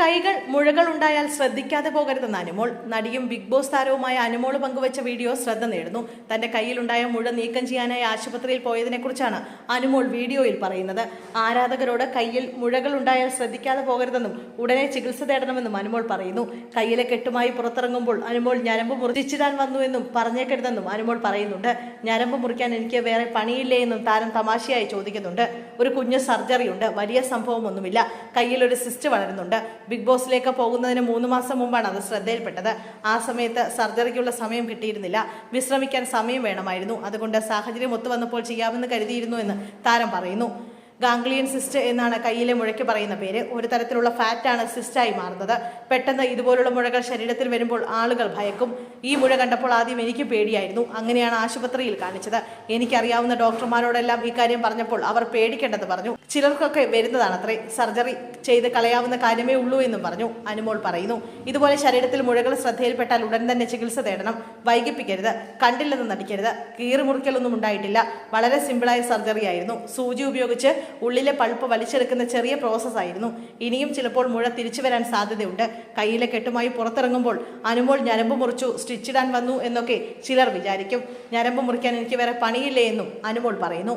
കൈകൾ മുഴകളുണ്ടായാൽ ശ്രദ്ധിക്കാതെ പോകരുതെന്ന് അനുമോൾ. നടിയും ബിഗ് ബോസ് താരവുമായ അനുമോൾ പങ്കുവച്ച വീഡിയോ ശ്രദ്ധ നേടുന്നു. തന്റെ കയ്യിലുണ്ടായ മുഴ നീക്കം ചെയ്യാനായി ആശുപത്രിയിൽ പോയതിനെക്കുറിച്ചാണ് അനുമോൾ വീഡിയോയിൽ പറയുന്നത്. ആരാധകരോട് കയ്യിൽ മുഴകളുണ്ടായാൽ ശ്രദ്ധിക്കാതെ പോകരുതെന്നും ഉടനെ ചികിത്സ തേടണമെന്നും അനുമോൾ പറയുന്നു. കയ്യിലെ കെട്ടുമായി പുറത്തിറങ്ങുമ്പോൾ അനുമോൾ ഞരമ്പ് മുറിച്ചിടാൻ വന്നുവെന്നും പറഞ്ഞേക്കരുതെന്നും അനുമോൾ പറയുന്നുണ്ട്. ഞരമ്പ് മുറിക്കാൻ എനിക്ക് വേറെ പണിയില്ലേ എന്നും താരം തമാശയായി ചോദിക്കുന്നുണ്ട്. ഒരു കുഞ്ഞു സർജറി ഉണ്ട്, വലിയ സംഭവമൊന്നുമില്ല. കയ്യിൽ ഒരു സിസ്റ്റ് വളരുന്നുണ്ട്. ബിഗ് ബോസിലേക്ക് പോകുന്നതിന് 3 മാസം മുമ്പാണ് അത് ശ്രദ്ധയിൽപ്പെട്ടത്. ആ സമയത്ത് സർജറിക്കുള്ള സമയം കിട്ടിയിരുന്നില്ല. വിശ്രമിക്കാൻ സമയം വേണമായിരുന്നു. അതുകൊണ്ട് സാഹചര്യം ഒത്തുവന്നപ്പോൾ ചെയ്യാമെന്ന് കരുതിയിരുന്നു എന്ന് താരം പറയുന്നു. ഗാംഗ്ലിയൻ സിസ്റ്റ് എന്നാണ് കയ്യിലെ മുഴയ്ക്ക് പറയുന്ന പേര്. ഒരു തരത്തിലുള്ള ഫാറ്റാണ് സിസ്റ്റായി മാറുന്നത്. പെട്ടെന്ന് ഇതുപോലുള്ള മുഴകൾ ശരീരത്തിൽ വരുമ്പോൾ ആളുകൾ ഭയക്കും. ഈ മുഴ കണ്ടപ്പോൾ ആദ്യം എനിക്ക് പേടിയായിരുന്നു. അങ്ങനെയാണ് ആശുപത്രിയിൽ കാണിച്ചത്. എനിക്കറിയാവുന്ന ഡോക്ടർമാരോടെല്ലാം ഇക്കാര്യം പറഞ്ഞപ്പോൾ അവർ പേടിക്കേണ്ടെന്ന് പറഞ്ഞു. ചിലർക്കൊക്കെ വരുന്നതാണത്രേ. സർജറി ചെയ്ത് കളയാവുന്ന കാര്യമേ ഉള്ളൂ എന്നും പറഞ്ഞു അനുമോൾ പറയുന്നു. ഇതുപോലെ ശരീരത്തിൽ മുഴകൾ ശ്രദ്ധയിൽപ്പെട്ടാൽ ഉടൻ തന്നെ ചികിത്സ തേടണം. വൈകിപ്പിക്കരുത്. കണ്ടില്ലെന്ന് നടിക്കരുത്. കീറുമുറിക്കലൊന്നും ഉണ്ടായിട്ടില്ല. വളരെ സിമ്പിളായ സർജറി ആയിരുന്നു. സൂചി ഉപയോഗിച്ച് ഉള്ളിലെ പൾപ്പ് വലിച്ചെടുക്കുന്ന ചെറിയ പ്രോസസ് ആയിരുന്നു. ഇനിയും ചിലപ്പോൾ മുഴ തിരിച്ചു വരാൻ സാധ്യതയുണ്ട്. കയ്യിലെ കെട്ടുമായി പുറത്തിറങ്ങുമ്പോൾ അനുമോൾ ഞരമ്പ് മുറിച്ചു, സ്റ്റിച്ചിടാൻ വന്നു എന്നൊക്കെ ചിലർ വിചാരിക്കും. ഞരമ്പ് മുറിക്കാൻ എനിക്ക് വേറെ പണിയില്ലേ എന്നും അനുമോൾ പറയുന്നു.